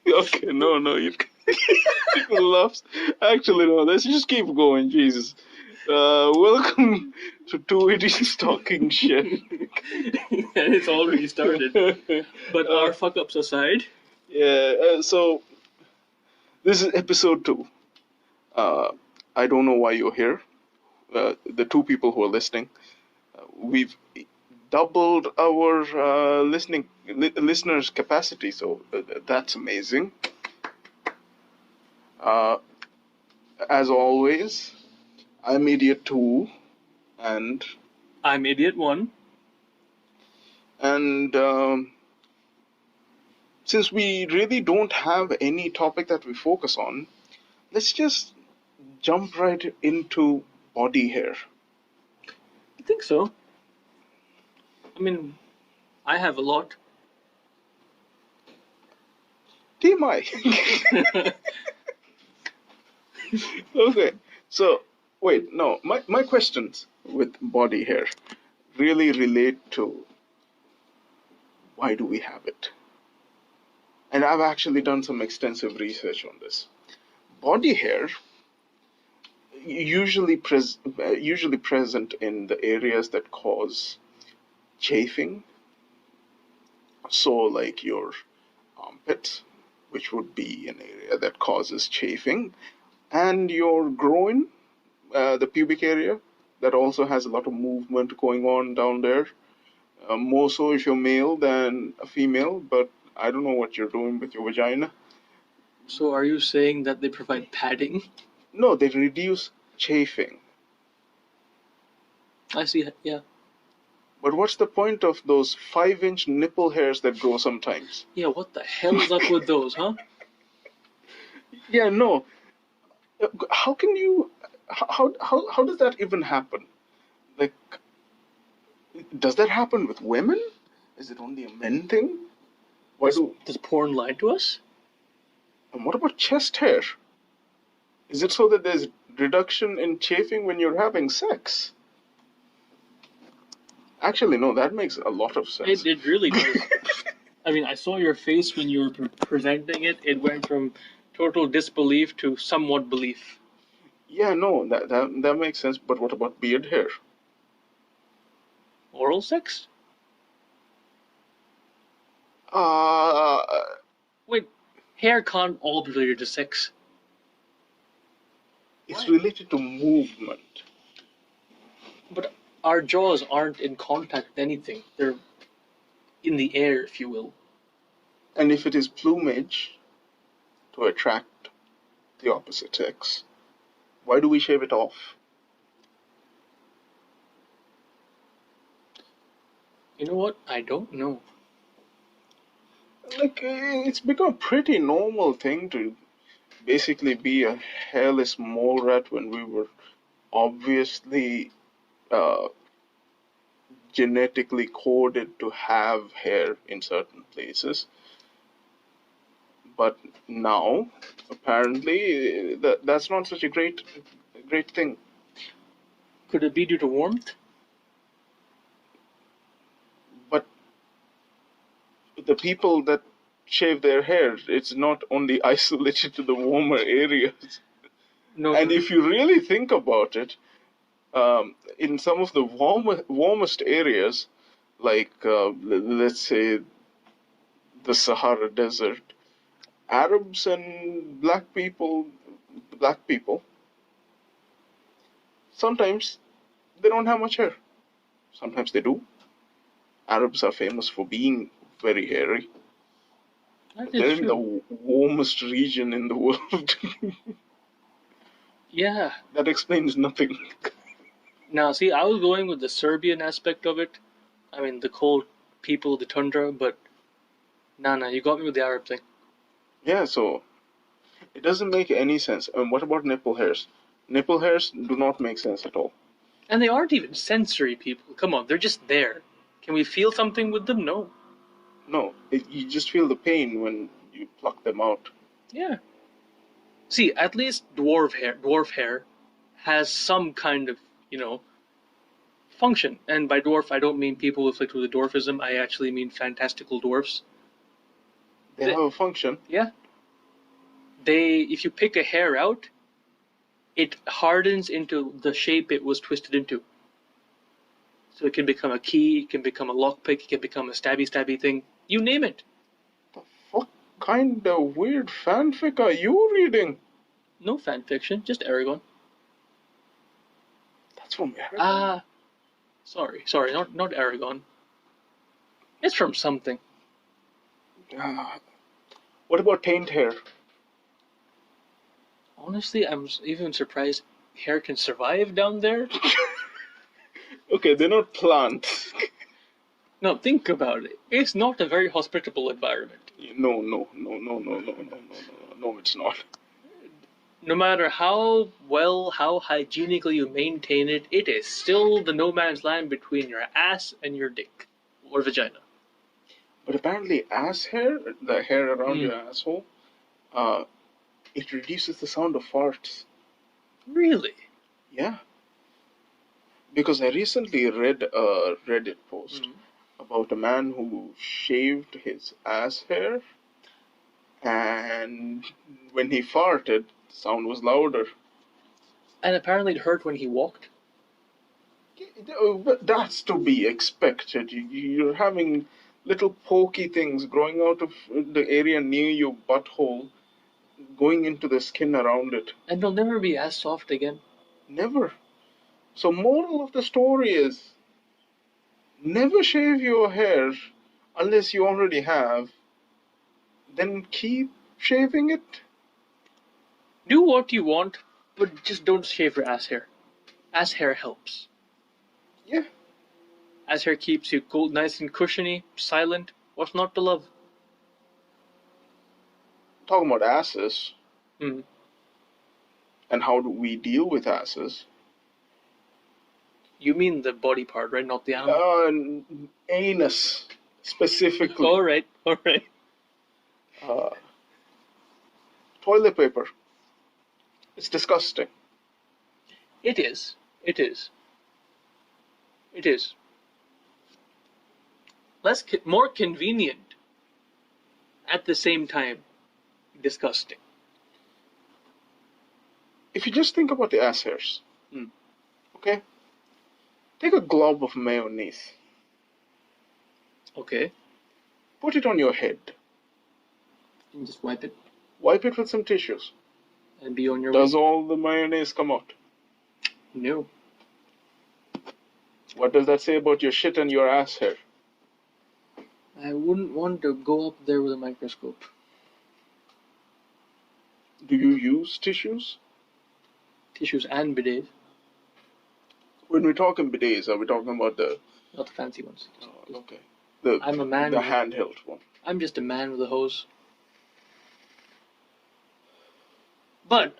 Okay, no, you people laughs. Actually, no. Let's just keep going. Jesus. Welcome to Two Idiots Talking Shit. And it's already started. But our fuck ups aside, Yeah. So this is episode 2. I don't know why you're here. The two people who are listening, we've doubled our listeners' capacity, so that's amazing. Uh, as always, I'm Idiot 2, and I'm Idiot 1. and since we really don't have any topic that we focus on, let's just jump right into body hair. I think so. I mean, I have a lot. TMI. Okay, so wait, no, my questions with body hair really relate to why do we have it? And I've actually done some extensive research on this. Body hair usually present in the areas that cause chafing, so like your armpit, which would be an area that causes chafing, and your groin, the pubic area, that also has a lot of movement going on down there. More so if you're male than a female, but I don't know what you're doing with your vagina. So are you saying that they provide padding? No, they reduce chafing. I see, yeah. But what's the point of those 5-inch nipple hairs that grow sometimes? Yeah, what the hell is up with those, huh? Yeah, no. How can you? How does that even happen? Like, does that happen with women? Is it only a men thing? Does porn lie to us? And what about chest hair? Is it so that there's reduction in chafing when you're having sex? Actually, no, that makes a lot of sense. It really does. I mean, I saw your face when you were presenting it. It went from total disbelief to somewhat belief. Yeah, no, that makes sense. But what about beard hair? Oral sex? Wait, hair can't all be related to sex. It's related to movement. But our jaws aren't in contact with anything. They're in the air, if you will. And if it is plumage to attract the opposite sex, why do we shave it off? You know what? I don't know. Like, it's become a pretty normal thing to basically be a hairless mole rat when we were obviously uh, genetically coded to have hair in certain places. But now, apparently, that's not such a great thing. Could it be due to warmth? But the people that shave their hair, it's not only isolated to the warmer areas. No. And if you really think about it, in some of the warmest areas, like let's say the Sahara Desert, Arabs and black people, sometimes they don't have much hair. Sometimes they do. Arabs are famous for being very hairy. They're in the warmest region in the world. Yeah. That explains nothing. Now, see, I was going with the Serbian aspect of it. I mean, the cold people, the tundra, but nah, you got me with the Arab thing. Yeah, so it doesn't make any sense. And what about nipple hairs? Nipple hairs do not make sense at all. And they aren't even sensory people. Come on, they're just there. Can we feel something with them? No. No, you just feel the pain when you pluck them out. Yeah. See, at least dwarf hair has some kind of, function. And by dwarf, I don't mean people afflicted with dwarfism. I actually mean fantastical dwarfs. They have a function. Yeah. If you pick a hair out, it hardens into the shape it was twisted into. So it can become a key, it can become a lockpick, it can become a stabby thing. You name it. The fuck kind of weird fanfic are you reading? No fan fiction, just Aragon. That's from Aragon. Sorry, not Aragon. It's from something. What about taint hair? Honestly, I'm even surprised hair can survive down there. Okay, they're not plants. No, think about it. It's not a very hospitable environment. No, it's not. No matter how well, how hygienically you maintain it, it is still the no man's land between your ass and your dick. Or vagina. But apparently ass hair, the hair around your asshole, it reduces the sound of farts. Really? Yeah. Because I recently read a Reddit post about a man who shaved his ass hair, and when he farted, the sound was louder. And apparently it hurt when he walked. But that's to be expected. You're having little pokey things growing out of the area near your butthole, going into the skin around it. And they'll never be as soft again. Never. So moral of the story is, never shave your hair unless you already have. Then keep shaving it. Do what you want, but just don't shave your ass hair. Ass hair helps. Yeah. Ass hair keeps you cool, nice and cushiony, silent. What's not to love? Talking about asses. Mm. And how do we deal with asses? You mean the body part, right? Not the animal? Anus, specifically. Alright. Toilet paper. It's disgusting. It is. More convenient. At the same time, disgusting. If you just think about the ass hairs, okay? Take a glob of mayonnaise. Okay. Put it on your head. And just wipe it. Wipe it with some tissues. And be on your way. Does all the mayonnaise come out? No. What does that say about your shit and your ass hair? I wouldn't want to go up there with a microscope. Do you use tissues? Tissues and bidets. When we're talking bidets, are we talking about the... Not the fancy ones. Okay. I'm a man. The handheld one. I'm just a man with a hose. But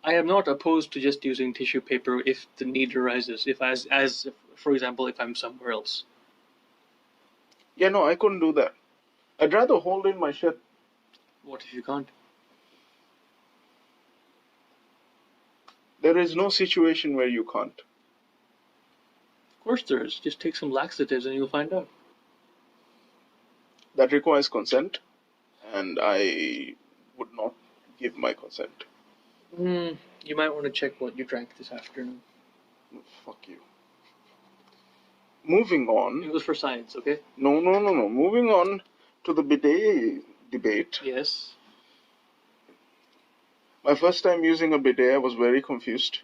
I am not opposed to just using tissue paper if the need arises. If as for example, if I'm somewhere else. Yeah, no, I couldn't do that. I'd rather hold in my shit. What if you can't? There is no situation where you can't. Of course there is. Just take some laxatives and you'll find out. That requires consent, and I would not give my consent. You might want to check what you drank this afternoon. Fuck you. Moving on. It was for science, okay? No. Moving on to the bidet debate. Yes. My first time using a bidet, I was very confused.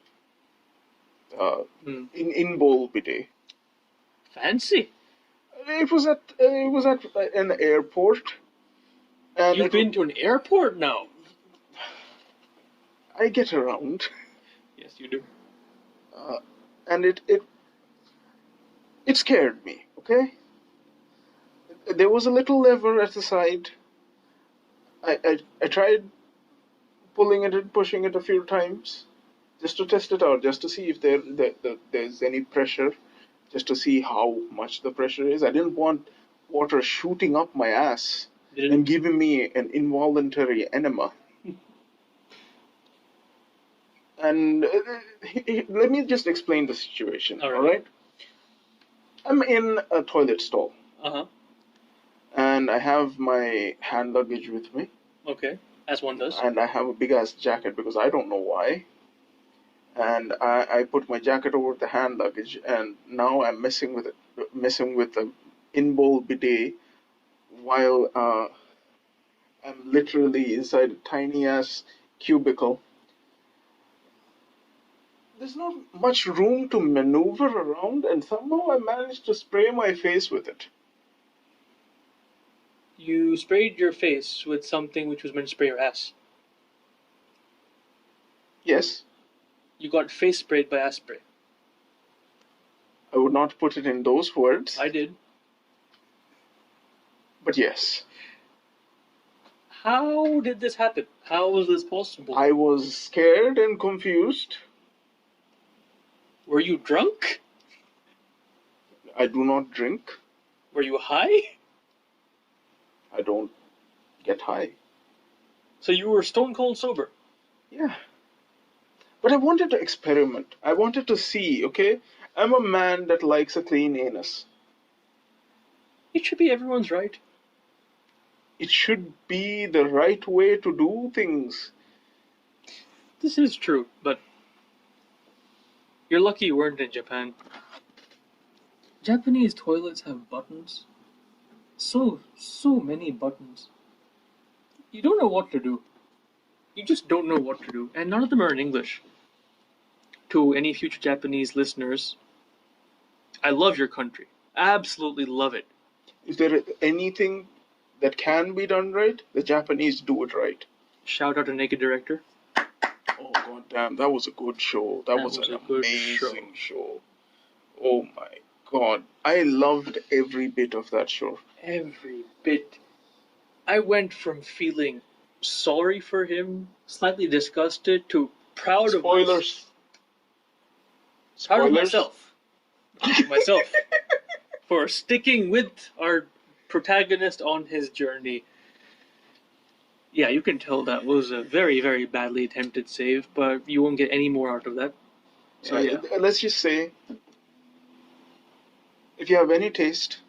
In bowl bidet. Fancy. It was at an airport. And You've been to an airport now. I get around. Yes, you do. And it scared me. Okay. There was a little lever at the side. I tried pulling it and pushing it a few times, just to test it out, just to see if there's any pressure, just to see how much the pressure is. I didn't want water shooting up my ass and giving me an involuntary enema. And let me just explain the situation. All right? I'm in a toilet stall. and I have my hand luggage with me, Okay, as one does. and I have a big ass jacket because I don't know why. And I put my jacket over the hand luggage, and now I'm messing with the in-bowl bidet while I'm literally inside a tiny ass cubicle. There's not much room to maneuver around, and somehow I managed to spray my face with it. You sprayed your face with something which was meant to spray your ass. Yes, You got face sprayed by ass spray. I would not put it in those words, I did. but yes, How did this happen? How was this possible? I was scared and confused. Were you drunk? I do not drink. Were you high? I don't get high. So you were stone cold sober. Yeah. But I wanted to experiment. I wanted to see, okay? I'm a man that likes a clean anus. It should be everyone's right. It should be the right way to do things. This is true, but you're lucky you weren't in Japan. Japanese toilets have buttons. So many buttons. You don't know what to do. You just don't know what to do. And none of them are in English. To any future Japanese listeners, I love your country. Absolutely love it. If there is anything that can be done right, the Japanese do it right. Shout out to Naked Director. Oh god damn, that was a good show. That was an a good amazing show. Oh my god. I loved every bit of that show. Every bit. I went from feeling sorry for him, slightly disgusted, to proud of Spoilers. proud of Spoilers. myself. Myself. For sticking with our protagonist on his journey. Yeah, you can tell that was a very, very badly attempted save, but you won't get any more out of that. So yeah. Let's just say, if you have any taste,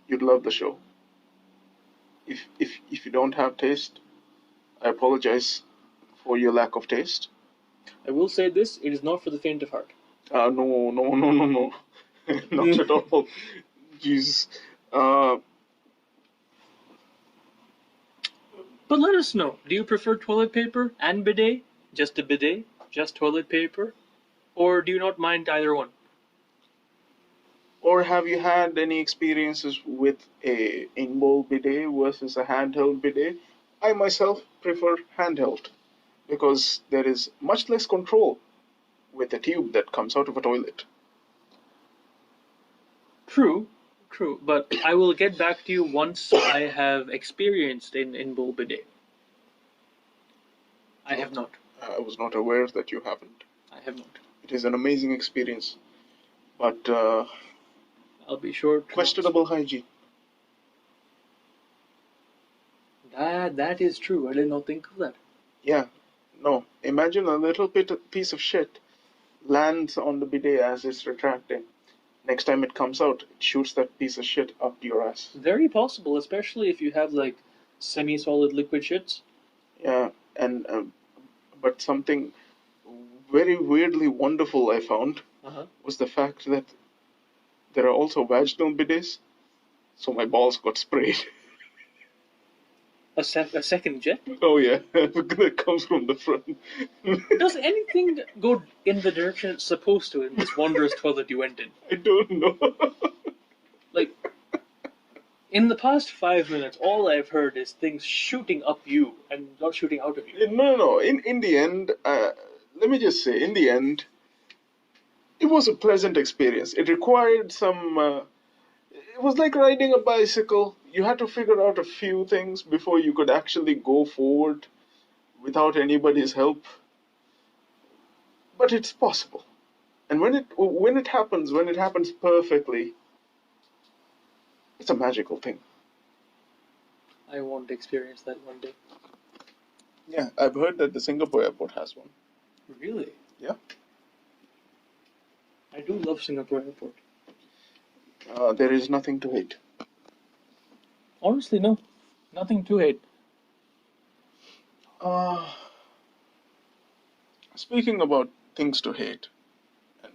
you'd love the show. If you don't have taste, I apologize for your lack of taste. I will say this, it is not for the faint of heart. No, not at all. Jeez. But let us know, do you prefer toilet paper and bidet? Just a bidet? Just toilet paper? Or do you not mind either one? Or have you had any experiences with a in-bowl bidet versus a handheld bidet? I myself prefer handheld because there is much less control with a tube that comes out of a toilet. True, but I will get back to you once I have experienced an in-bowl bidet. I have not. I was not aware that you haven't. I have not. It is an amazing experience, but I'll be sure to. questionable hygiene. That is true. I did not think of that. Yeah, no. Imagine a little piece of shit lands on the bidet as it's retracting. Next time it comes out, it shoots that piece of shit up your ass. Very possible, especially if you have like semi-solid liquid shits. Yeah, and but something very weirdly wonderful I found was the fact that there are also vaginal bidets, so my balls got sprayed. A second jet? Oh yeah, that comes from the front. Does anything go in the direction it's supposed to in this wondrous toilet you went in? I don't know. Like, in the past 5 minutes, all I've heard is things shooting up you and not shooting out of you. No. In the end, let me just say, in the end, it was a pleasant experience. It required some. It was like riding a bicycle. You had to figure out a few things before you could actually go forward without anybody's help. But it's possible. And when it happens perfectly, it's a magical thing. I want to experience that one day. Yeah, I've heard that the Singapore airport has one. Really? Yeah. I do love Singapore airport. There is nothing to hate. Honestly, no. Nothing to hate. Uh, Speaking about things to hate and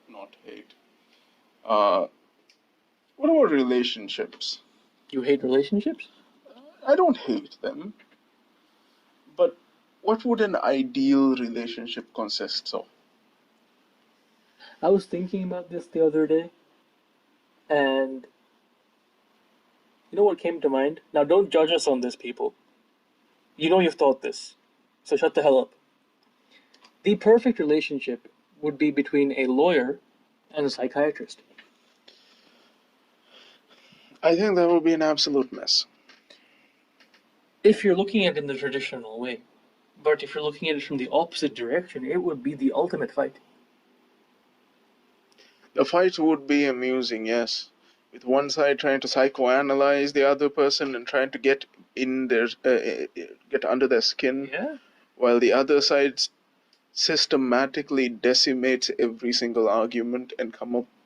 not hate, uh, what about relationships? You hate relationships? I don't hate them, but what would an ideal relationship consist of? I was thinking about this the other day, and you know what came to mind? Now, don't judge us on this, people. You know you've thought this, so shut the hell up. The perfect relationship would be between a lawyer and a psychiatrist. I think that would be an absolute mess. If you're looking at it in the traditional way. But if you're looking at it from the opposite direction, it would be the ultimate fight. The fight would be amusing, yes, with one side trying to psychoanalyze the other person and trying to get in their get under their skin, Yeah. while the other side systematically decimates every single argument and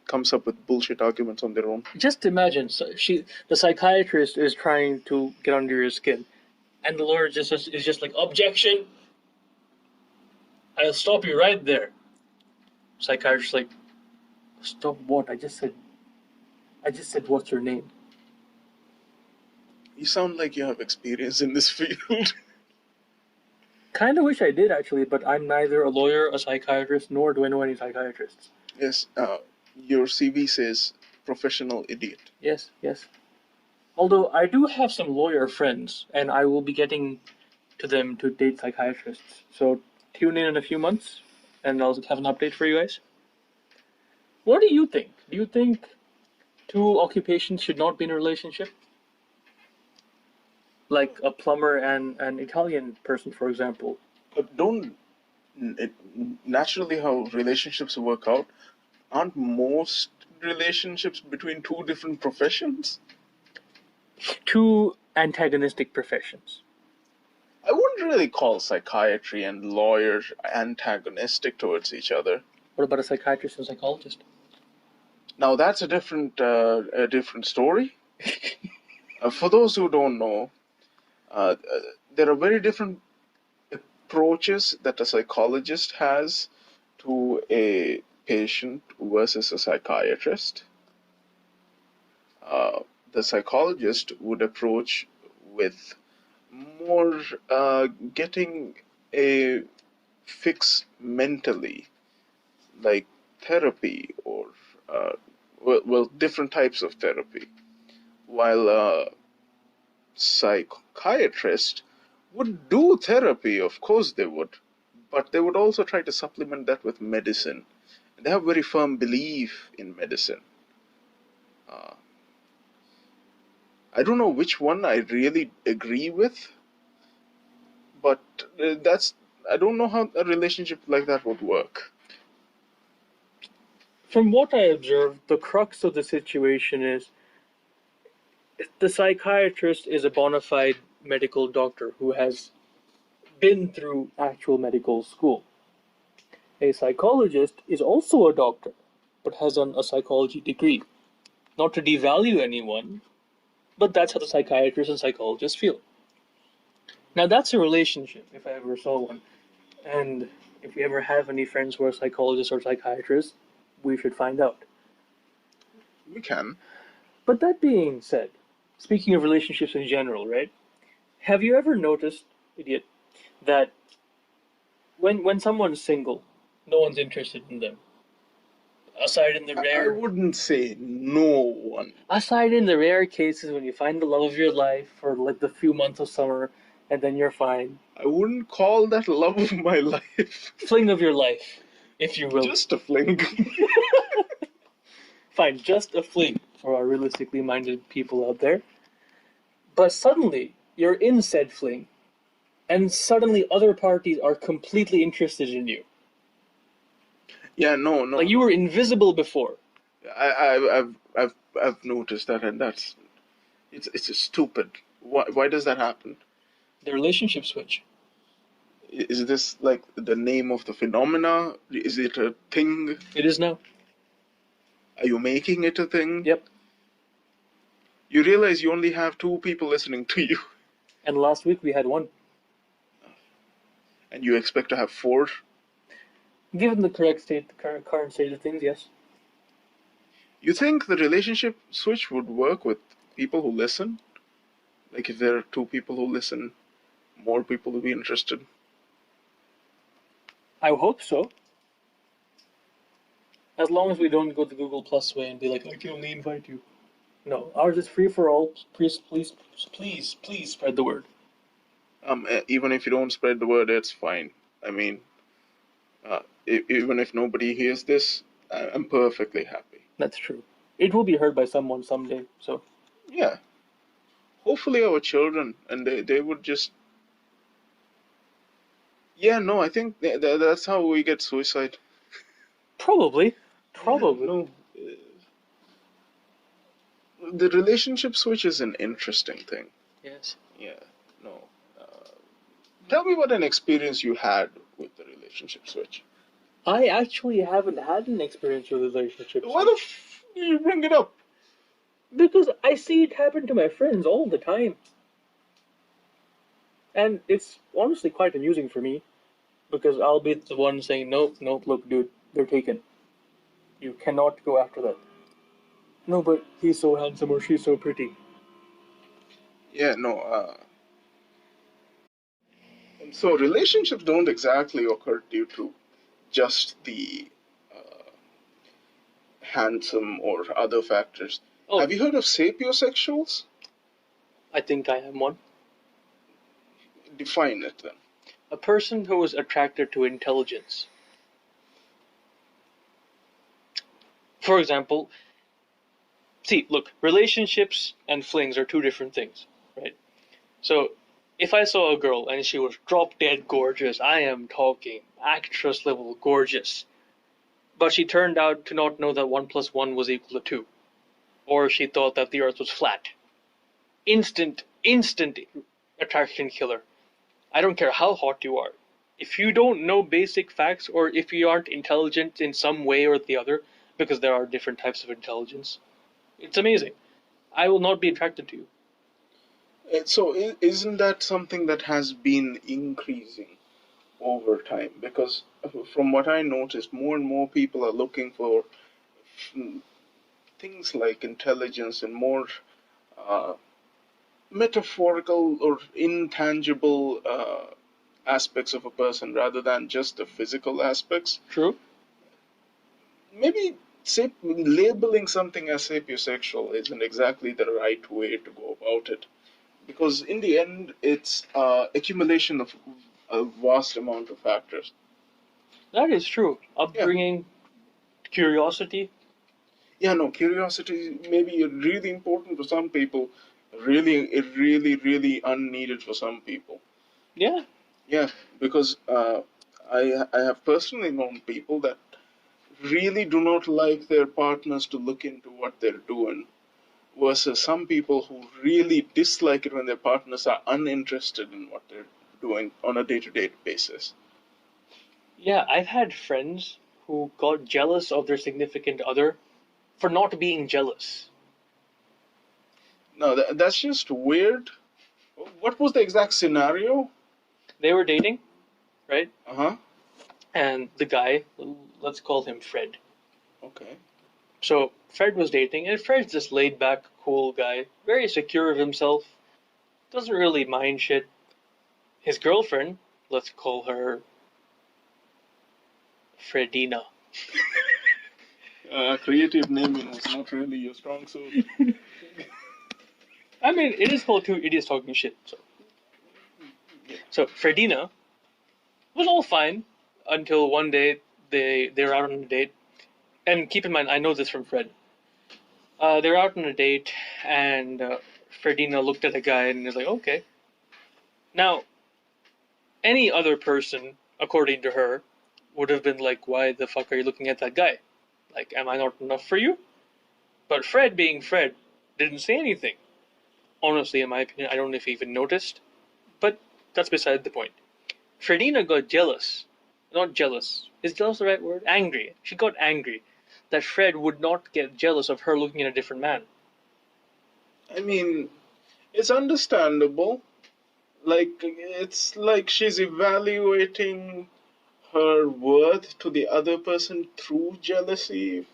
comes up with bullshit arguments on their own. Just imagine, the psychiatrist is trying to get under your skin, and the lawyer is just like, objection. I'll stop you right there. Psychiatrist like, stop what? I just said, what's your name? You sound like you have experience in this field. Kind of wish I did actually, but I'm neither a lawyer, a psychiatrist, nor do I know any psychiatrists. Yes, your CV says professional idiot. Yes, yes. Although I do have some lawyer friends, and I will be getting to them to date psychiatrists. So tune in a few months, and I'll have an update for you guys. What do you think? Do you think two occupations should not be in a relationship? Like a plumber and an Italian person, for example. But don't naturally how relationships work out? Aren't most relationships between two different professions? Two antagonistic professions. I wouldn't really call psychiatry and lawyers antagonistic towards each other. What about a psychiatrist and psychologist? Now that's a different story. For those who don't know, there are very different approaches that a psychologist has to a patient versus a psychiatrist. The psychologist would approach with more getting a fix mentally, like therapy or different types of therapy, while a psychiatrist would do therapy, of course they would, but they would also try to supplement that with medicine. They have very firm belief in medicine. I don't know which one I really agree with, but I don't know how a relationship like that would work. From what I observed, the crux of the situation is the psychiatrist is a bona fide medical doctor who has been through actual medical school. A psychologist is also a doctor, but has done a psychology degree. Not to devalue anyone, but that's how the psychiatrists and psychologists feel. Now that's a relationship, if I ever saw one. And if we ever have any friends who are psychologists or psychiatrists, we should find out. We can. But that being said, speaking of relationships in general, right? Have you ever noticed, idiot, that when someone's single, no one's interested in them? Aside in the I rare wouldn't say no one. aside in the rare cases when you find the love of your life for like the few months of summer and then you're fine. I wouldn't call that love of my life. Fling of your life, if you will. Just a fling. Fine, just a fling for our realistically minded people out there. But suddenly, you're in said fling, and suddenly other parties are completely interested in you. Yeah, no. Like you were invisible before. I've noticed that, and it's just stupid. Why does that happen? The relationship switch. Is this like the name of the phenomena? Is it a thing? It is now. Are you making it a thing? Yep. You realize you only have 2 people listening to you, And last week we had one. and you expect to have 4. Given the current state of things, yes. You think the relationship switch would work with people who listen? Like if there are 2 people who listen, more people will be interested. I hope so. As long as we don't go the Google Plus way and be like, I can only invite you. No, ours is free for all. Please spread the word. Even if you don't spread the word, it's fine. I mean, even if nobody hears this, I'm perfectly happy. That's true. It will be heard by someone someday, so. Yeah. Hopefully our children, and they would just. Yeah, no, I think that's how we get suicide. Probably. Yeah, no. The relationship switch is an interesting thing. Yes. Yeah, no. Tell me what an experience you had with the relationship switch. I actually haven't had an experience with relationships. Why the f do you bring it up? Because I see it happen to my friends all the time. And it's honestly quite amusing for me. Because I'll be the one saying, nope, look, dude, they're taken. You cannot go after that. No, but he's so handsome or she's so pretty. Yeah, no. So relationships don't exactly occur due to just the handsome or other factors. Oh, Have you heard of sapiosexuals? I think I am one. Define it then. A person who is attracted to intelligence. For example, see, look, relationships and flings are 2 different things, right? So, if I saw a girl and she was drop dead gorgeous, I am talking actress level gorgeous, but she turned out to not know that 1 plus 1 was equal to 2, or she thought that the earth was flat. Instant attraction killer. I don't care how hot you are. If you don't know basic facts, or if you aren't intelligent in some way or the other, because there are different types of intelligence, it's amazing. I will not be attracted to you. So isn't that something that has been increasing over time? Because from what I noticed, more and more people are looking for things like intelligence and more uh, metaphorical or intangible aspects of a person rather than just the physical aspects. True? Maybe labeling something as sapiosexual isn't exactly the right way to go about it, because in the end, it's accumulation of a vast amount of factors. That is true. Upbringing, curiosity. Yeah, no, curiosity may be really important for some people, really unneeded for some people. Yeah. Yeah, because I have personally known people that really do not like their partners to look into what they're doing, versus some people who really dislike it when their partners are uninterested in what they're doing on a day-to-day basis. Yeah, I've had friends who got jealous of their significant other for not being jealous. No, that's just weird. What was the exact scenario? They were dating, right? Uh-huh. And the guy, let's call him Fred. Okay. So Fred was dating, and Fred's this laid back, cool guy, very secure of himself, doesn't really mind shit. His girlfriend, let's call her Fredina. Creative naming was not really your strong suit. I mean, it is called 2 idiots talking shit. So Fredina was all fine until one day they're out on a date. And keep in mind, I know this from Fred. They're out on a date, and Fredina looked at the guy and is like, okay. Now, any other person, according to her, would have been like, why the fuck are you looking at that guy? Like, am I not enough for you? But Fred, being Fred, didn't say anything. Honestly, in my opinion, I don't know if he even noticed. But that's beside the point. Fredina got jealous. Not jealous. Is jealous the right word? Angry. She got angry that Fred would not get jealous of her looking at a different man. I mean, it's understandable. Like, it's like she's evaluating her worth to the other person through jealousy.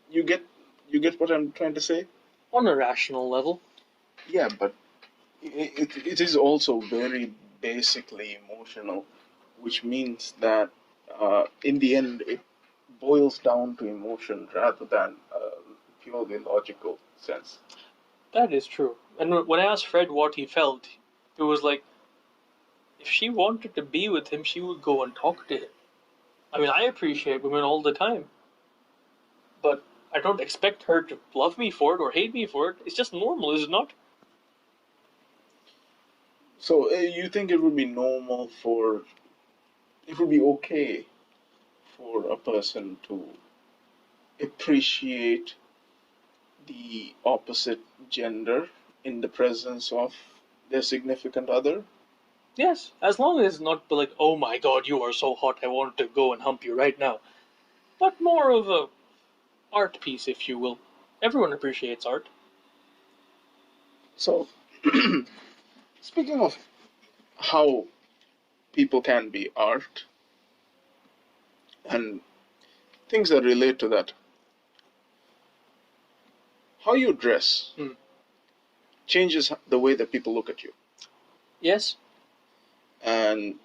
You get, you get what I'm trying to say? On a rational level. Yeah, but it is also very basically emotional, which means that in the end it boils down to emotion rather than purely logical sense. That is true. And when I asked Fred what he felt, it was like, if she wanted to be with him, she would go and talk to him. I mean, I appreciate women all the time, but I don't expect her to love me for it or hate me for it. It's just normal, is it not? So you think it would be normal for, it would be okay for a person to appreciate the opposite gender in the presence of their significant other? Yes, as long as it's not like, oh my god, you are so hot, I want to go and hump you right now. But more of a art piece, if you will. Everyone appreciates art. So, speaking of how people can be art and things that relate to that, how you dress Hmm. changes the way that people look at you. Yes, And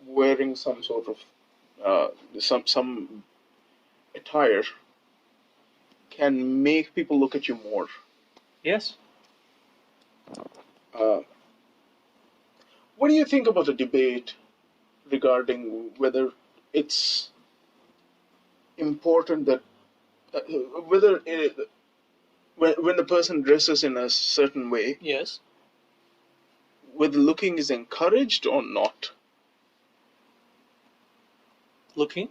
wearing some sort of some attire can make people look at you more. yes. Uh, what do you think about the debate regarding whether it's important that whether when the person dresses in a certain way, Yes. whether looking is encouraged or not? Looking?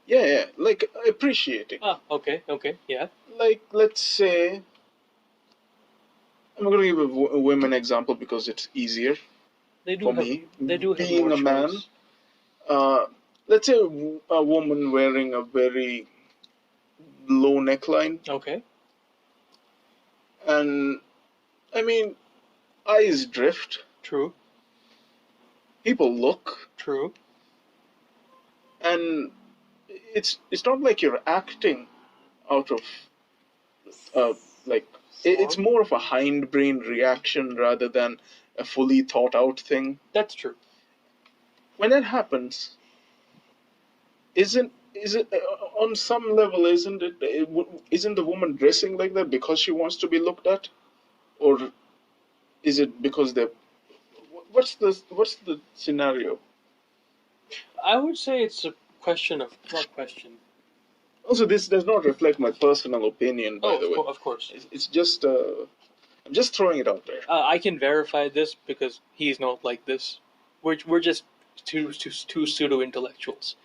Yeah, yeah, like appreciating. Ah, okay, okay, yeah. Like, let's say, I'm going to give a women example because it's easier They do for have me. they do have Being more a man, choice. let's say a woman wearing a very low neckline, Okay, and I mean, eyes drift, true, people look, true. and it's not like you're acting out of uh, like it's Form? more of a hindbrain reaction rather than a fully thought out thing. That's true. When that happens, isn't is it on some level? Isn't the woman dressing like that because she wants to be looked at, or is it because they're what's the scenario? I would say it's a question of not question. Also, this does not reflect my personal opinion, by Oh, the way. of course. It's just I'm just throwing it out there. I can verify this because he's not like this. We're just two pseudo intellectuals.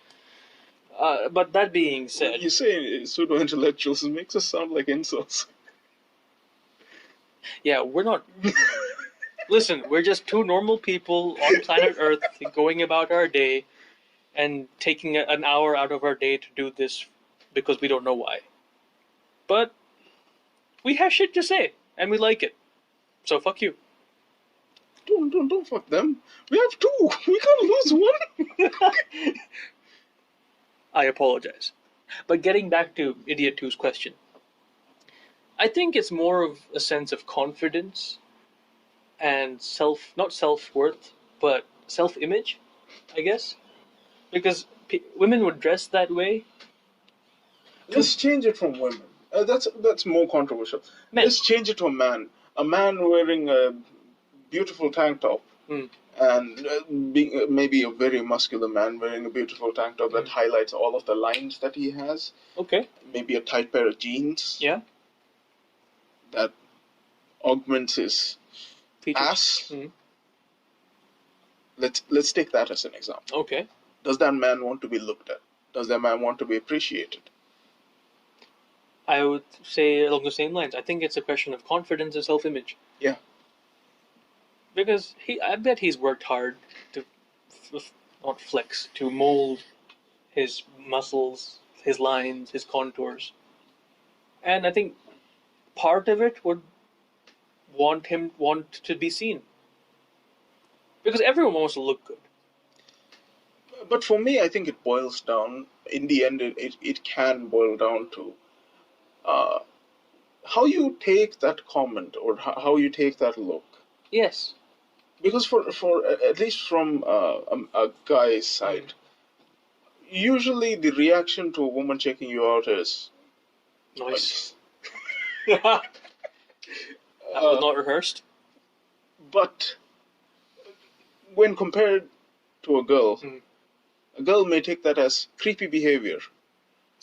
But that being When said, you say pseudo intellectuals, it makes us sound like insults. yeah, we're not. Listen, we're just two normal people on planet Earth going about our day and taking an hour out of our day to do this because we don't know why. But we have shit to say and we like it. So fuck you. Don't fuck them. We have two. We can't lose one. I apologize. But getting back to Idiot 2's question, I think it's more of a sense of confidence and not self worth, but self image, I guess. Because women would dress that way. Let's change it from women. That's more controversial. Men. Let's change it to a man. A man wearing a beautiful tank top, Hmm. and being maybe a very muscular man wearing a beautiful tank top that highlights all of the lines that he has. Okay. Maybe a tight pair of jeans. Yeah. That augments his Features. ass. Hmm. Let's take that as an example. Okay. Does that man want to be looked at? Does that man want to be appreciated? I would say along the same lines. I think it's a question of confidence and self image. Yeah. Because I bet he's worked hard to not flex, to mold his muscles, his lines, his contours. And I think part of it would want to be seen. Because everyone wants to look good. But for me, I think it boils down, in the end, it can boil down to uh, how you take that comment or how you take that look. Yes. Because for at least from a guy's side, usually the reaction to a woman checking you out is Nice. That was not rehearsed. But when compared to a girl, a girl may take that as creepy behavior.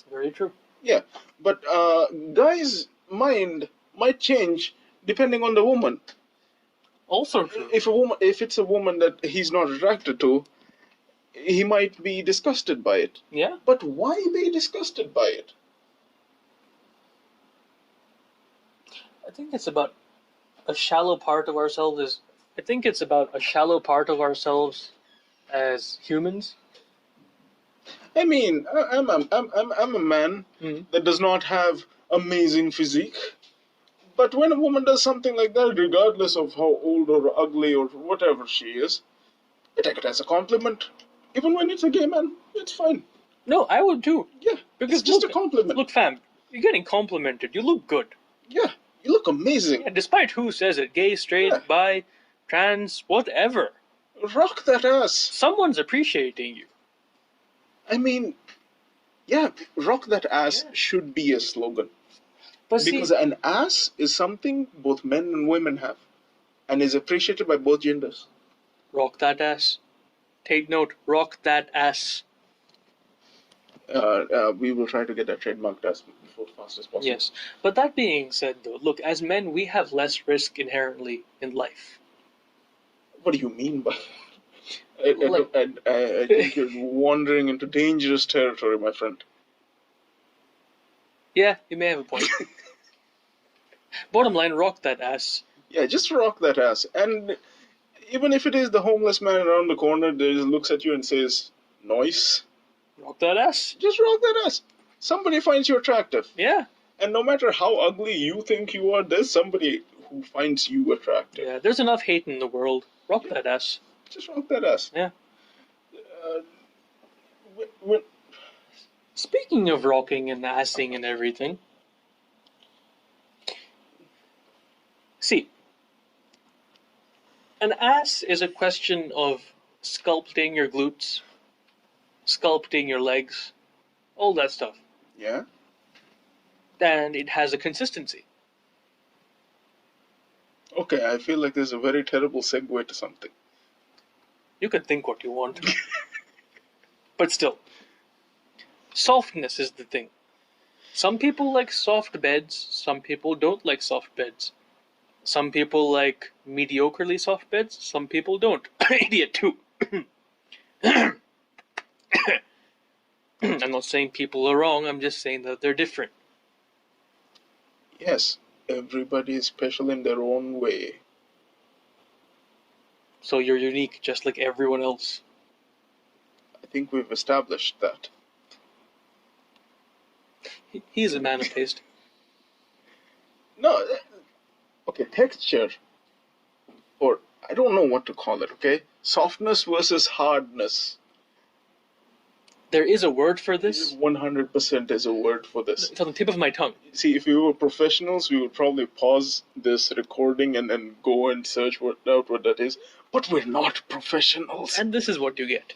Very true. Yeah, but guys' mind might change depending on the woman. Also true. If it's a woman that he's not attracted to, he might be disgusted by it. Yeah. But why be disgusted by it? I think it's about a shallow part of ourselves as humans. I mean, I'm a man that does not have amazing physique. But when a woman does something like that, regardless of how old or ugly or whatever she is, I take it as a compliment. Even when it's a gay man, it's fine. No, I would too. Yeah, Because it's just a compliment. Look, fam, you're getting complimented. You look good. Yeah, you look amazing. Yeah, despite who says it, gay, straight, bi, trans, whatever. Rock that ass. Someone's appreciating you. I mean, yeah, rock that ass should be a slogan. But Because an ass is something both men and women have, and is appreciated by both genders. Rock that ass. Take note, rock that ass. We will try to get that trademarked as fast as possible. Yes. But that being said, though, look, as men, we have less risk inherently in life. What do you mean by that? I think you're wandering into dangerous territory, my friend. Yeah, you may have a point. Bottom line, rock that ass. Yeah, just rock that ass. And even if it is the homeless man around the corner that just looks at you and says, "Nice," rock that ass. Just rock that ass. Somebody finds you attractive. Yeah. And no matter how ugly you think you are, there's somebody who finds you attractive. Yeah, there's enough hate in the world. Rock that ass. Just rock that ass. Yeah. When, Speaking of rocking and assing and everything, see, an ass is a question of sculpting your glutes, sculpting your legs, all that stuff. Yeah. And it has a consistency. Okay, I feel like this is a very terrible segue to something. You can think what you want. But still, softness is the thing. Some people like soft beds, some people don't like soft beds. Some people like mediocrely soft beds, some people don't. Idiot too. I'm not saying people are wrong, I'm just saying that they're different. Yes, everybody is special in their own way. So you're unique, just like everyone else. I think we've established that. He's a man of taste. No, okay, texture, or I don't know what to call it, okay? Softness versus hardness. There is a word for this. 100% is a word for this. It's on the tip of my tongue. See, if we were professionals, we would probably pause this recording and then go and search out what that is. But we're not professionals. And this is what you get.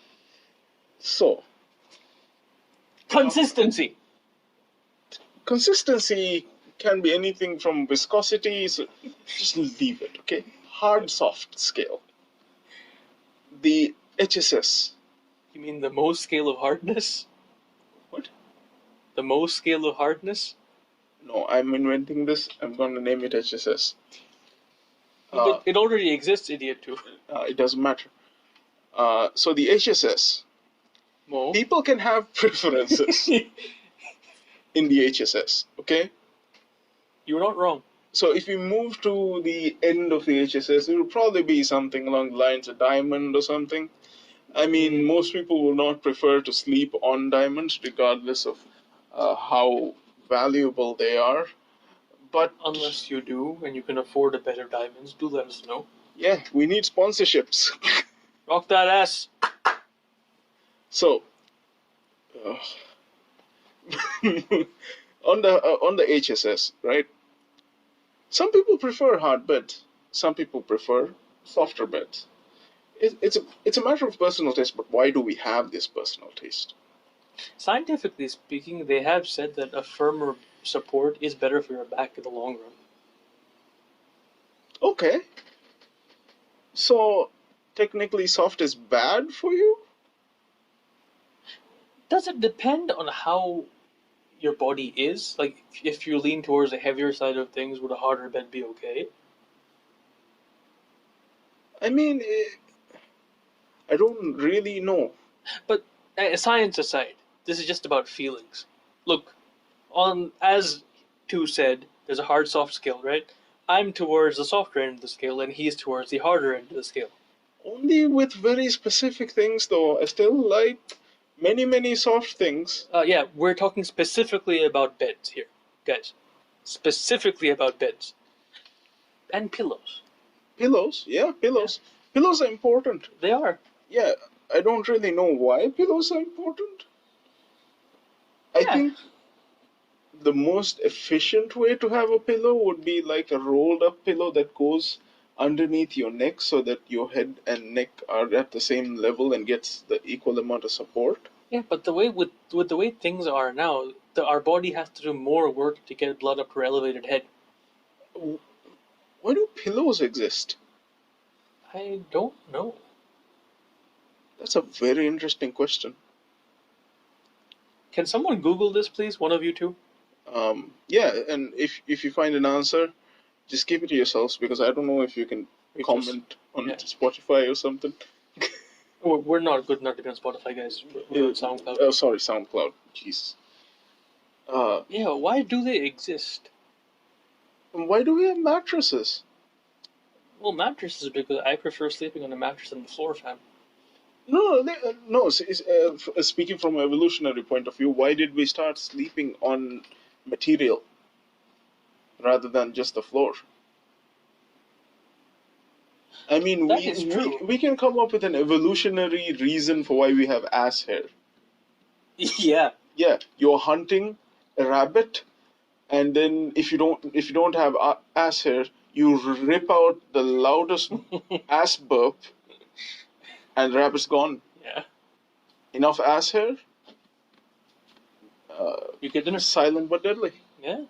So, consistency. Consistency can be anything from viscosity, so just leave it, okay? Hard, soft scale. The HSS. You mean the Mohs scale of hardness? What? The Mohs scale of hardness? No, I'm inventing this. I'm going to name it HSS. But it already exists, idiot too. It doesn't matter. So the HSS. Mo? People can have preferences in the HSS, okay? You're not wrong. So if we move to the end of the HSS, it will probably be something along the lines of diamond or something. I mean, most people will not prefer to sleep on diamonds, regardless of how valuable they are. But Unless you do, and you can afford a bed of diamonds, do let us know. yeah, we need sponsorships. Rock that ass. So, uh, on the HSS, right? Some people prefer hard beds. Some people prefer softer beds. It's a matter of personal taste. But why do we have this personal taste? Scientifically speaking, they have said that a firmer support is better for your back in the long run. Okay, so technically, soft is bad for you. Does it depend on how your body is? Like, if you lean towards the heavier side of things, would a harder bed be okay? I mean, I don't really know. But science aside, this is just about feelings. Look, on as two said, there's a hard soft scale, right? I'm towards the softer end of the scale, and he's towards the harder end of the scale. Only with very specific things, though. I still like many soft things. Yeah, we're talking specifically about beds here, guys. Specifically about beds and pillows. Pillows, yeah, pillows. Pillows are important. They are. Yeah, I don't really know why pillows are important. I Yeah. think the most efficient way to have a pillow would be like a rolled up pillow that goes underneath your neck so that your head and neck are at the same level and gets the equal amount of support. Yeah, but the way with the way things are now, our body has to do more work to get blood up to our elevated head. Why do pillows exist? I don't know. That's a very interesting question. Can someone Google this, please? One of you two. Yeah, and if you find an answer, just keep it to yourselves because I don't know if you can comment on Spotify or something. We're not good enough to be on Spotify, guys. We're on SoundCloud. Oh, sorry, SoundCloud. Jeez. Yeah, why do they exist? Why do we have mattresses? Well, mattresses because I prefer sleeping on a mattress than the floor, fam. No. Speaking from an evolutionary point of view, why did we start sleeping on material rather than just the floor? I mean, we can come up with an evolutionary reason for why we have ass hair. Yeah. Yeah, you're hunting a rabbit, and then if you don't have ass hair, you rip out the loudest ass burp, and the rabbit's gone. Yeah. Enough ass hair. You get dinner. Silent but deadly. Yeah.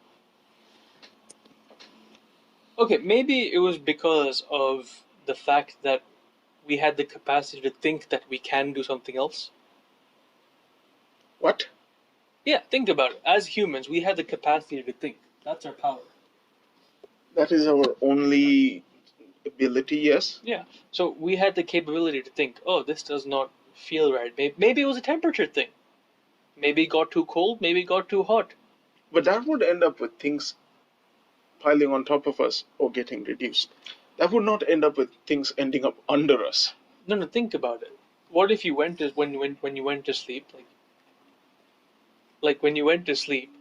Okay, maybe it was because of the fact that we had the capacity to think that we can do something else. What? Yeah, think about it. As humans, we had the capacity to think. That's our power. That is our only ability, yes. Yeah. So we had the capability to think, oh, this does not feel right. Maybe it was a temperature thing. Maybe it got too cold, maybe it got too hot. But that would end up with things piling on top of us or getting reduced. That would not end up with things ending up under us. No, think about it. What if you went to when you went to sleep, like when you went to sleep?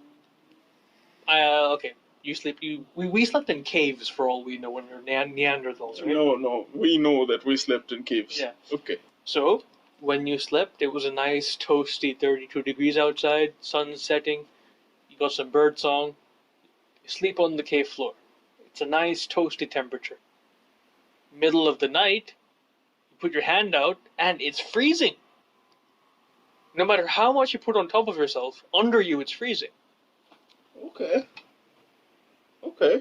Okay, you sleep. We slept in caves for all we know when we were Neanderthals, right? No, we know that we slept in caves. Yeah. Okay. So when you slept, it was a nice toasty 32 degrees outside, sun setting. You got some bird song. You sleep on the cave floor. It's a nice toasty temperature. Middle of the night, you put your hand out and it's freezing. No matter how much you put on top of yourself, under you it's freezing. Okay.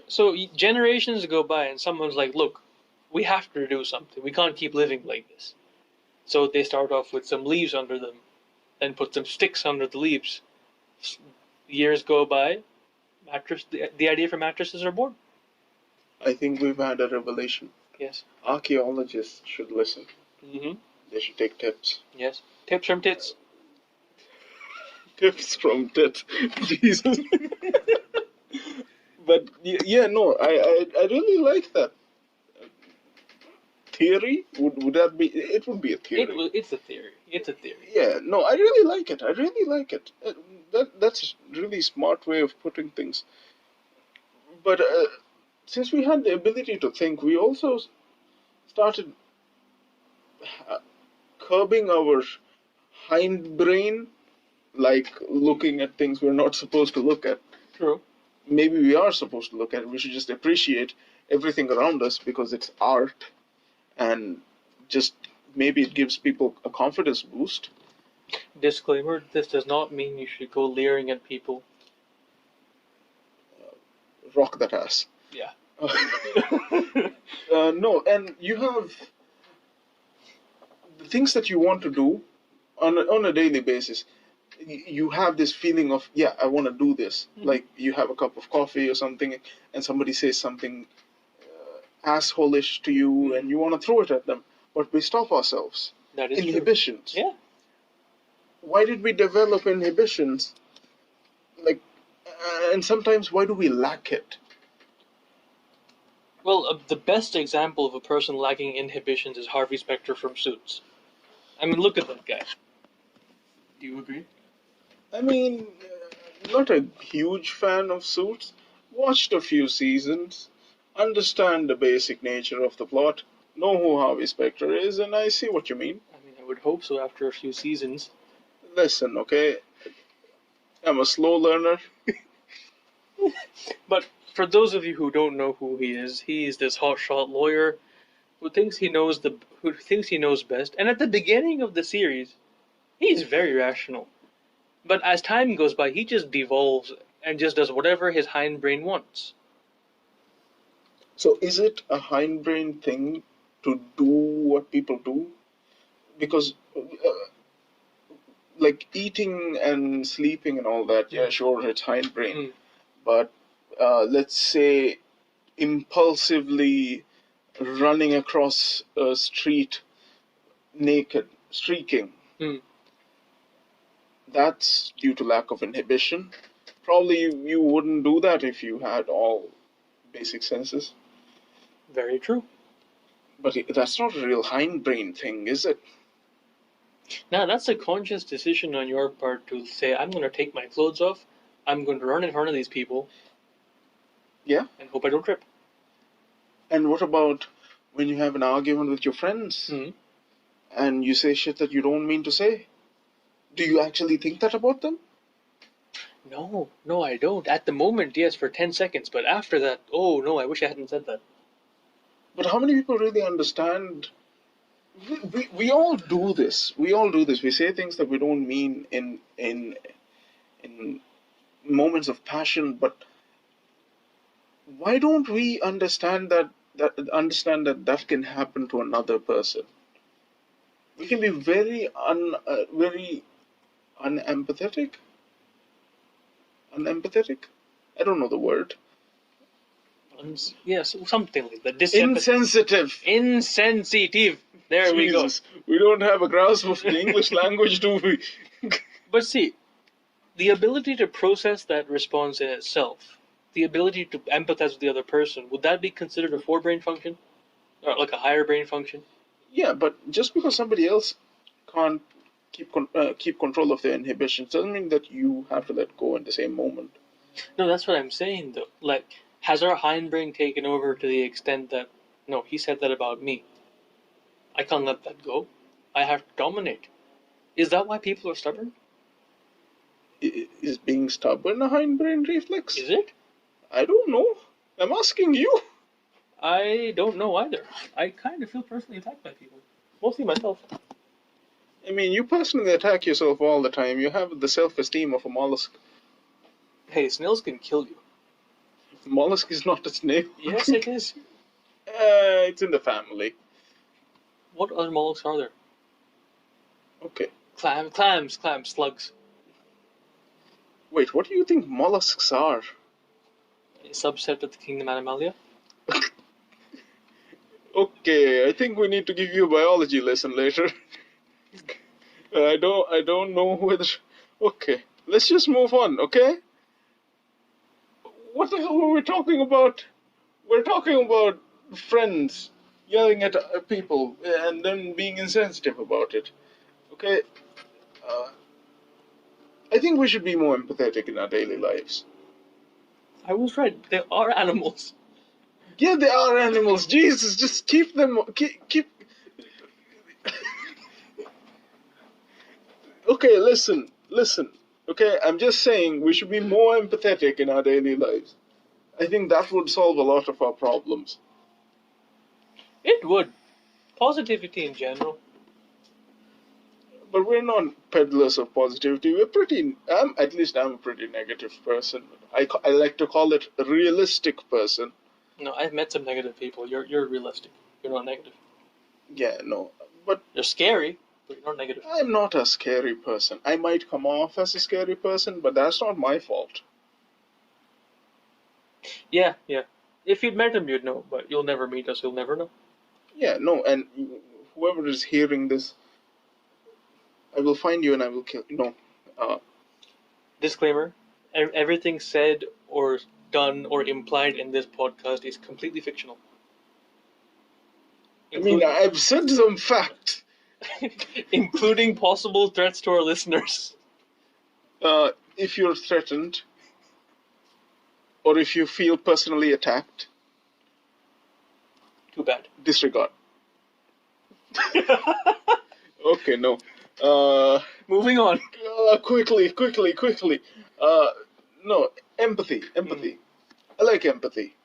So generations go by and someone's like, look, we have to do something. We can't keep living like this. So they start off with some leaves under them, then put some sticks under the leaves. Years go by, the idea for mattresses are born. I think we've had a revelation. Yes. Archaeologists should listen. Mm-hmm. They should take tips. Yes. Tips from tits. Tips from tit. Jesus. But yeah, no, I really like that theory. Would that be? It would be a theory. It's a theory. It's a theory. Yeah, no, I really like it. That's a really smart way of putting things. But since we had the ability to think, we also started uh, curbing our hindbrain, like looking at things we're not supposed to look at. True. Maybe we are supposed to look at it. We should just appreciate everything around us because it's art, and just maybe it gives people a confidence boost. Disclaimer: this does not mean you should go leering at people. Rock that ass. Yeah. No, and you have the things that you want to do on a daily basis. You have this feeling of, yeah, I want to do this. Like you have a cup of coffee or something, and somebody says something assholish to you, and you want to throw it at them, but we stop ourselves. That is true. Inhibitions. Yeah. Why did we develop inhibitions? Like, and sometimes why do we lack it? Well, the best example of a person lacking inhibitions is Harvey Specter from Suits. I mean, look at that guy. Do you agree? I mean, not a huge fan of Suits. Watched a few seasons, understand the basic nature of the plot, know who Harvey Specter is, and I see what you mean. I mean, I would hope so after a few seasons. Listen, okay? I'm a slow learner. But for those of you who don't know who he is this hotshot lawyer who thinks he knows best. And at the beginning of the series, he's very rational. But as time goes by, he just devolves and just does whatever his hindbrain wants. So is it a hindbrain thing to do what people do? Because, like eating and sleeping and all that, yeah, sure, it's hindbrain. Mm. But let's say impulsively running across a street naked, streaking. Mm. That's due to lack of inhibition. Probably you wouldn't do that if you had all basic senses. Very true. But that's not a real hindbrain thing, is it? Now, that's a conscious decision on your part to say, I'm going to take my clothes off, I'm going to run in front of these people. Yeah. And hope I don't trip. And what about when you have an argument with your friends and you say shit that you don't mean to say? Do you actually think that about them? No, I don't. At the moment, yes, for 10 seconds. But after that, oh no, I wish I hadn't said that. But how many people really understand? We all do this. We all do this. We say things that we don't mean in moments of passion. But why don't we understand that that can happen to another person? We can be very unempathetic. Unempathetic? I don't know the word. Yes, something like that. Insensitive. Insensitive. There Jesus, we don't have a grasp of the English language, do we? But see, the ability to process that response in itself, the ability to empathize with the other person, would that be considered a forebrain function? Or like a higher brain function? Yeah, but just because somebody else can't keep control of their inhibitions doesn't mean that you have to let go in the same moment. No, that's what I'm saying though. Like, has our hindbrain taken over to the extent that, no, he said that about me, I can't let that go, I have to dominate? Is that why people are stubborn? Is being stubborn a hindbrain reflex? Is it? I don't know. I'm asking you. I don't know either. I kind of feel personally attacked by people. Mostly myself. I mean, you personally attack yourself all the time. You have the self-esteem of a mollusk. Hey, snails can kill you. Mollusk is not a snail. Yes, it is. It's in the family. What other mollusks are there? Okay. Clams, slugs. Wait, what do you think mollusks are? A subset of the kingdom Animalia. Okay, I think we need to give you a biology lesson later. I don't know whether. Okay, let's just move on. Okay. What the hell were we talking about? We're talking about friends yelling at people and then being insensitive about it. Okay. I think we should be more empathetic in our daily lives. I was right. They are animals. Yeah, they are animals. Jesus, just keep them. Keep. Okay, listen. Okay, I'm just saying we should be more empathetic in our daily lives. I think that would solve a lot of our problems. It would. Positivity in general. But we're not peddlers of positivity. We're pretty. At least I'm a pretty negative person. I like to call it a realistic person. No, I've met some negative people. You're realistic. You're not negative. Yeah, no. But You're scary, but you're not negative. I'm not a scary person. I might come off as a scary person, but that's not my fault. Yeah, yeah. If you'd met him, you'd know, but you'll never meet us. You'll never know. Yeah, no. And whoever is hearing this, I will find you and I will kill. No. Disclaimer: everything said or done or implied in this podcast is completely fictional. I mean, I've said some fact. Including possible threats to our listeners. If you're threatened, or if you feel personally attacked, Too bad. disregard. Okay, no. Moving on. Quickly. No, empathy. I like empathy.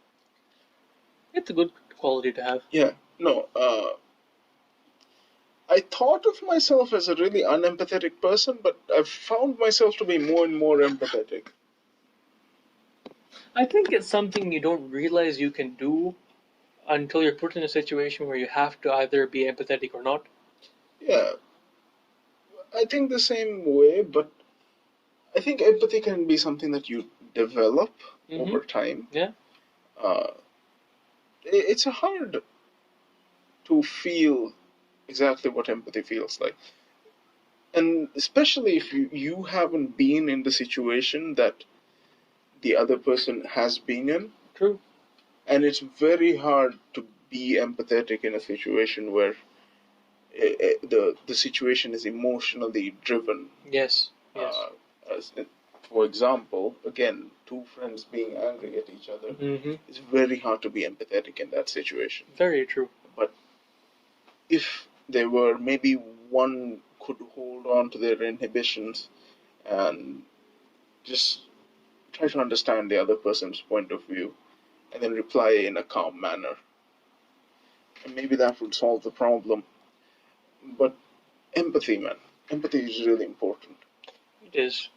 It's a good quality to have. Yeah, no. I thought of myself as a really unempathetic person, but I've found myself to be more and more empathetic. I think it's something you don't realize you can do until you're put in a situation where you have to either be empathetic or not. Yeah, I think the same way, but I think empathy can be something that you develop over time. Yeah. It's hard to feel exactly what empathy feels like. And especially if you haven't been in the situation that the other person has been in. True. And it's very hard to be empathetic in a situation where the situation is emotionally driven. Yes. For example, again, two friends being angry at each other. It's very hard to be empathetic in that situation. Very true. But if they were, maybe one could hold on to their inhibitions and just try to understand the other person's point of view and then reply in a calm manner. And maybe that would solve the problem. But empathy, man. Empathy is really important. It is.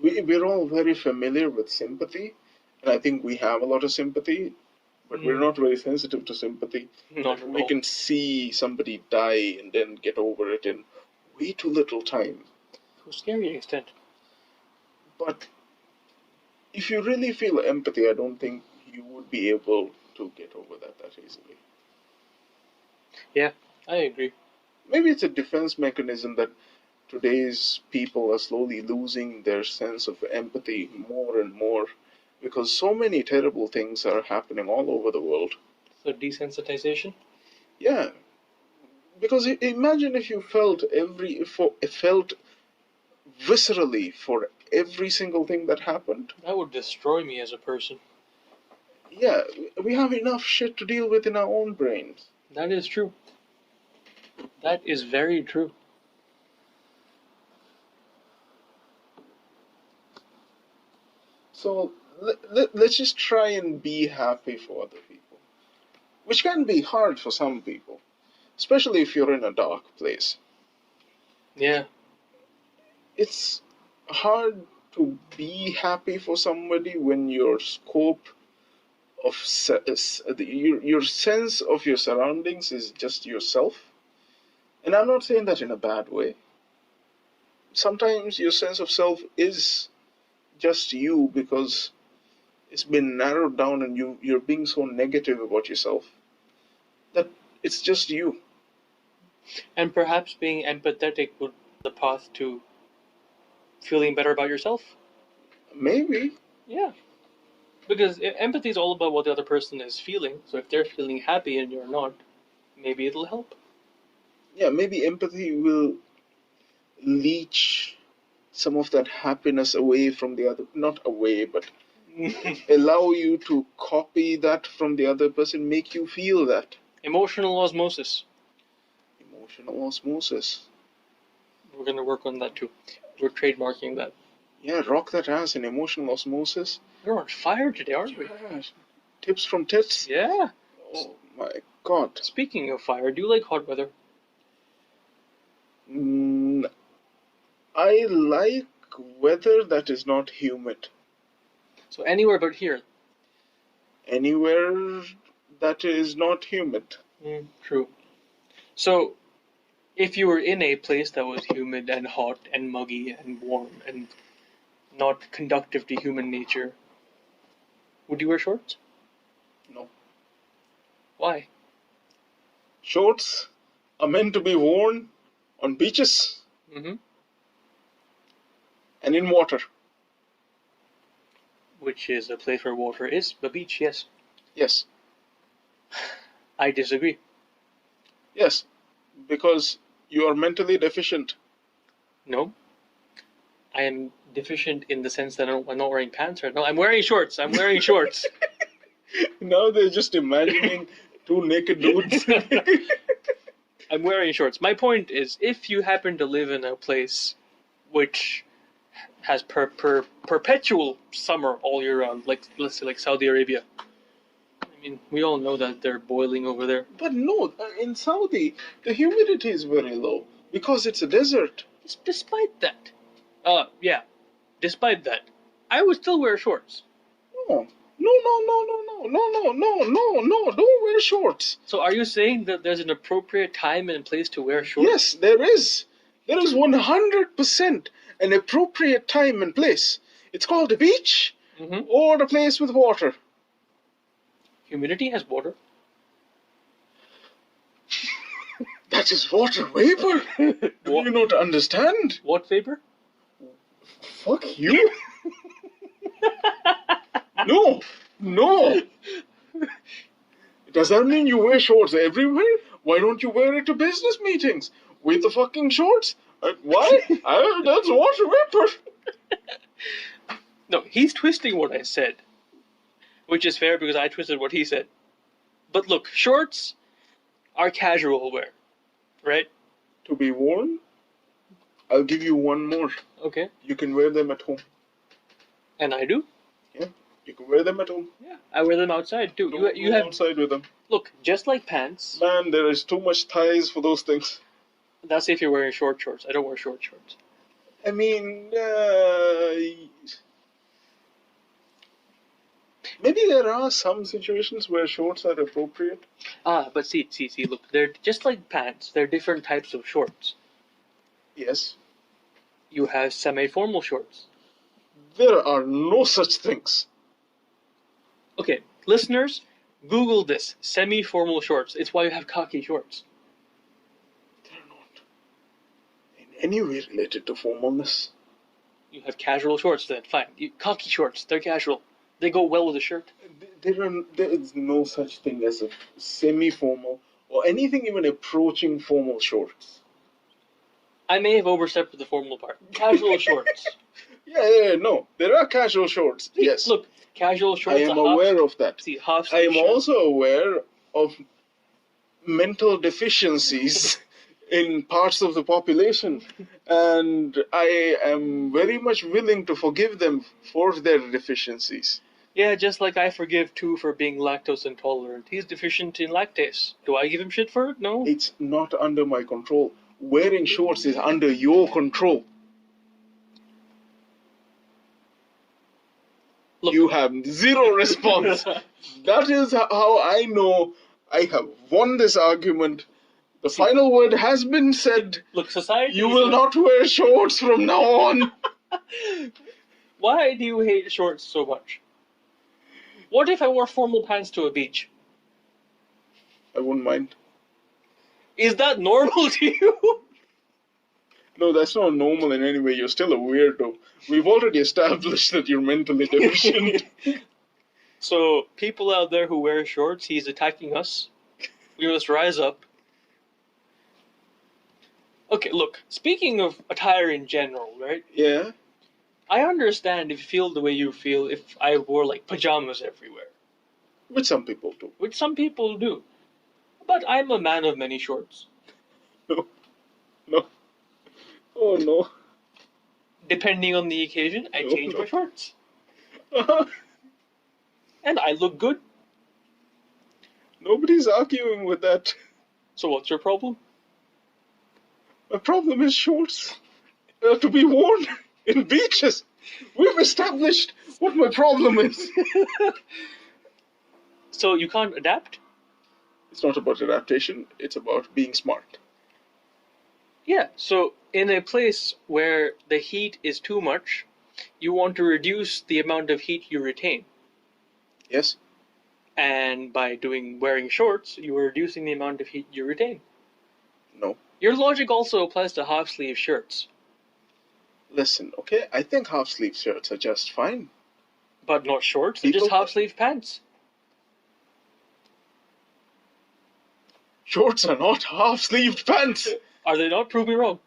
We're all very familiar with sympathy, and I think we have a lot of sympathy, but we're not very sensitive to sympathy. Not at We all. can see somebody die and then get over it in way too little time. To a scary extent. But if you really feel empathy, I don't think you would be able to get over that easily. Yeah, I agree. Maybe it's a defense mechanism that today's people are slowly losing their sense of empathy more and more because so many terrible things are happening all over the world. So desensitization? Yeah, because imagine if you felt viscerally for every single thing that happened. That would destroy me as a person. Yeah, we have enough shit to deal with in our own brains. That is true. That is very true. So let's just try and be happy for other people, which can be hard for some people, especially if you're in a dark place. Yeah. It's hard to be happy for somebody when your scope of your sense of your surroundings is just yourself. And I'm not saying that in a bad way. Sometimes your sense of self is just you because it's been narrowed down and you're being so negative about yourself that it's just you. And perhaps being empathetic would be the path to feeling better about yourself. Maybe. Yeah. Because empathy is all about what the other person is feeling. So if they're feeling happy and you're not, maybe it'll help. Yeah, maybe empathy will leech some of that happiness away from the other. Not away, but allow you to copy that from the other person, make you feel that. Emotional osmosis. Emotional osmosis. We're gonna work on that too. We're trademarking that. Yeah, rock that ass in emotional osmosis. We're on fire today, aren't we? Yeah. Tips from tits. Yeah. Oh my god. Speaking of fire, do you like hot weather? I like weather that is not humid. So anywhere but here. Anywhere that is not humid. True. So, if you were in a place that was humid and hot and muggy and warm and not conductive to human nature, would you wear shorts? No. Why? Shorts are meant to be worn on beaches Mm-hmm. and in water. Which is a place where water is the beach, yes. Yes. I disagree. Yes. Because you are mentally deficient. No. I am deficient in the sense that I'm not wearing pants right now. I'm wearing shorts. I'm wearing shorts. Now they're just imagining two naked dudes. I'm wearing shorts. My point is, if you happen to live in a place which has perpetual summer all year round, like let's say like Saudi Arabia. I mean, we all know that they're boiling over there. But no, in Saudi, the humidity is very low because it's a desert. Despite that, despite that, I would still wear shorts. No, no, don't wear shorts. So are you saying that there's an appropriate time and place to wear shorts? Yes, there is. There is 100% an appropriate time and place. It's called the beach or the place with water. Humidity has water. That is water vapor. Do you not understand? What vapor? Fuck you. No. Does that mean you wear shorts everywhere? Why don't you wear it to business meetings with the fucking shorts? Why? That's water vapor. No, he's twisting what I said. Which is fair because I twisted what he said. But look, shorts are casual wear, right? To be worn? I'll give you one more. Okay. You can wear them at home. And I do? Yeah, you can wear them at home. Yeah, I wear them outside too. You have outside with them. Look, just like pants. Man, there is too much ties for those things. That's if you're wearing short shorts. I don't wear short shorts. I mean, maybe there are some situations where shorts are appropriate. But see, look, they're just like pants. They're different types of shorts. Yes. You have semi-formal shorts. There are no such things. Okay, listeners, Google this. Semi-formal shorts. It's why you have khaki shorts. They're not in any way related to formalness. You have casual shorts then, fine. Khaki shorts, they're casual. They go well with a shirt. There is no such thing as a semi-formal or anything even approaching formal shorts. I may have overstepped with the formal part. Casual shorts. Yeah, no. There are casual shorts, yes. Look, casual shorts. I am aware of that. See, half I am shirt. also aware of mental deficiencies in parts of the population, and I am very much willing to forgive them for their deficiencies. Yeah, just like I forgive Tu for being lactose intolerant. He's deficient in lactase. Do I give him shit for it? No. It's not under my control. Wearing shorts is under your control. Look. You have zero response. That is how I know I have won this argument. The final word has been said. Look, society. You will not wear shorts from now on. Why do you hate shorts so much? What if I wore formal pants to a beach? I wouldn't mind. Is that normal to you? No, that's not normal in any way. You're still a weirdo. We've already established that you're mentally deficient. So, people out there who wear shorts, he's attacking us. We must rise up. Okay, look, speaking of attire in general, right? Yeah? I understand if you feel the way you feel if I wore like pajamas everywhere, Which some people do. which some people do. But I'm a man of many shorts. No, no. Oh no. Depending on the occasion, I No, change no. my shorts. And I look good. Nobody's arguing with that. So what's your problem? My problem is shorts are to be worn in beaches. We've established what my problem is. So you can't adapt? It's not about adaptation, it's about being smart. Yeah, so in a place where the heat is too much, you want to reduce the amount of heat you retain. Yes? And by wearing shorts, you are reducing the amount of heat you retain. No. Your logic also applies to half sleeve shirts. Listen, okay? I think half sleeve shirts are just fine. But not shorts, they're just half sleeve pants. Shorts are not half sleeved pants. Are they not? Prove me wrong.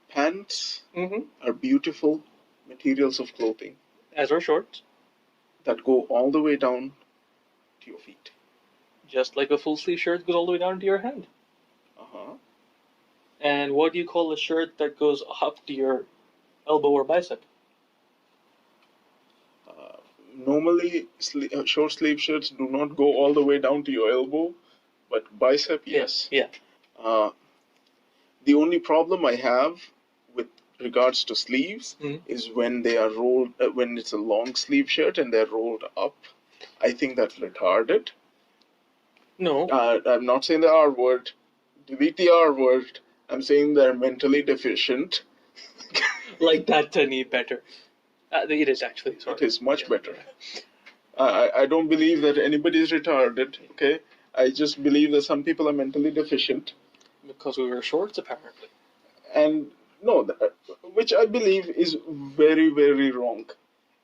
Pants Mm-hmm. are beautiful materials of clothing As are shorts. that go all the way down to your feet. Just like a full sleeve shirt goes all the way down to your hand. Uh-huh. And what do you call a shirt that goes up to your elbow or bicep? Normally, short sleeve shirts do not go all the way down to your elbow, but bicep, yes. Yeah. The only problem I have with regards to sleeves is when they are rolled, when it's a long sleeve shirt and they're rolled up. I think that's retarded. No. I'm not saying the R word. Delete the R word. I'm saying they're mentally deficient. Like that any better. It is actually. Sorry. It is much better. I don't believe that anybody is retarded, okay? I just believe that some people are mentally deficient. Because we wear shorts, apparently. And no, which I believe is very, very wrong.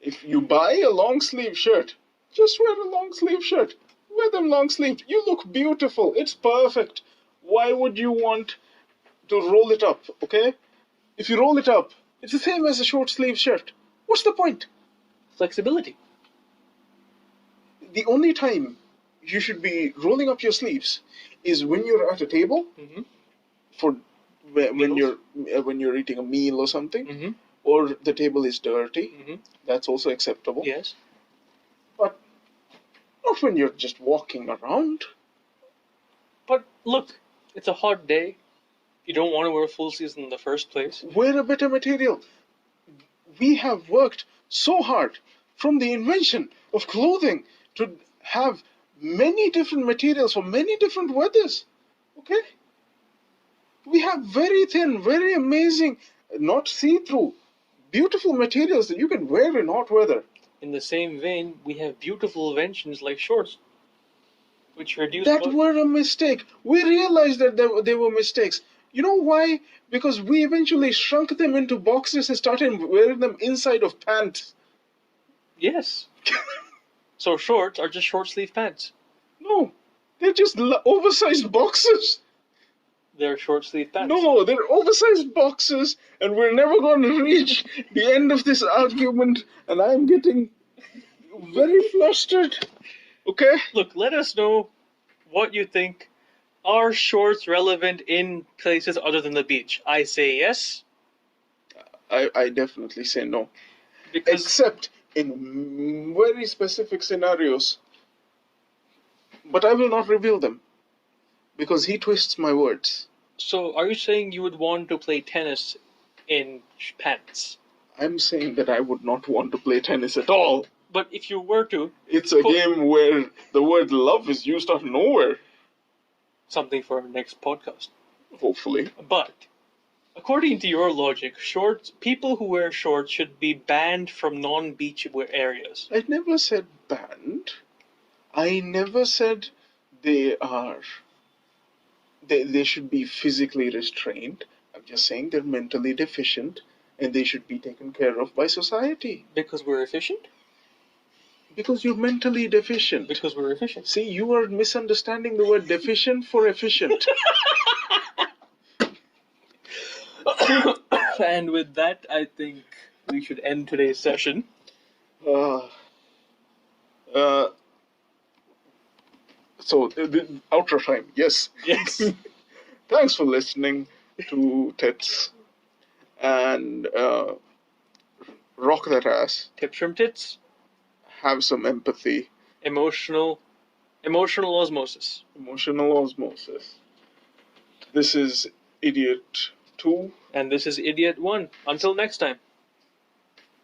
If you buy a long sleeve shirt, just wear a long sleeve shirt. Wear them long sleeved. You look beautiful. It's perfect. Why would you want to roll it up, okay? If you roll it up, it's the same as a short sleeve shirt. What's the point? Flexibility. The only time you should be rolling up your sleeves is when you're at a table for when you're eating a meal or something, or the table is dirty. That's also acceptable. Yes. But not when you're just walking around. But look, it's a hot day. You don't want to wear full sleeves in the first place. Wear a better material. We have worked so hard from the invention of clothing to have many different materials for many different weathers. Okay? We have very thin, very amazing, not see-through, beautiful materials that you can wear in hot weather. In the same vein, we have beautiful inventions like shorts, which reduce... That were a mistake. We realized that they were mistakes. You know why? Because we eventually shrunk them into boxes and started wearing them inside of pants. Yes. So shorts are just short sleeve pants. No, they're just oversized boxes. They're short sleeve pants. No, they're oversized boxes, and we're never going to reach the end of this argument, and I'm getting very flustered. Okay? Look, let us know what you think. Are shorts relevant in places other than the beach? I say yes. I definitely say no. Because Except in very specific scenarios. But I will not reveal them. Because he twists my words. So, are you saying you would want to play tennis in pants? I'm saying that I would not want to play tennis at all. But if you were to... It's a game where the word love is used out of nowhere. Something for our next podcast. Hopefully. But, according to your logic, people who wear shorts should be banned from non-beach areas. I never said banned. I never said they should be physically restrained. I'm just saying they're mentally deficient and they should be taken care of by society. Because we're efficient? Because you're mentally deficient. Because we're efficient. See, you are misunderstanding the word deficient for efficient. And with that, I think we should end today's session. Uh, uh, so, the outro time, yes. Yes. Thanks for listening to Tits, and rock that ass. Tips from Tits. Have some empathy. Emotional osmosis. Emotional osmosis. This is Idiot 2. And this is Idiot 1. Until next time.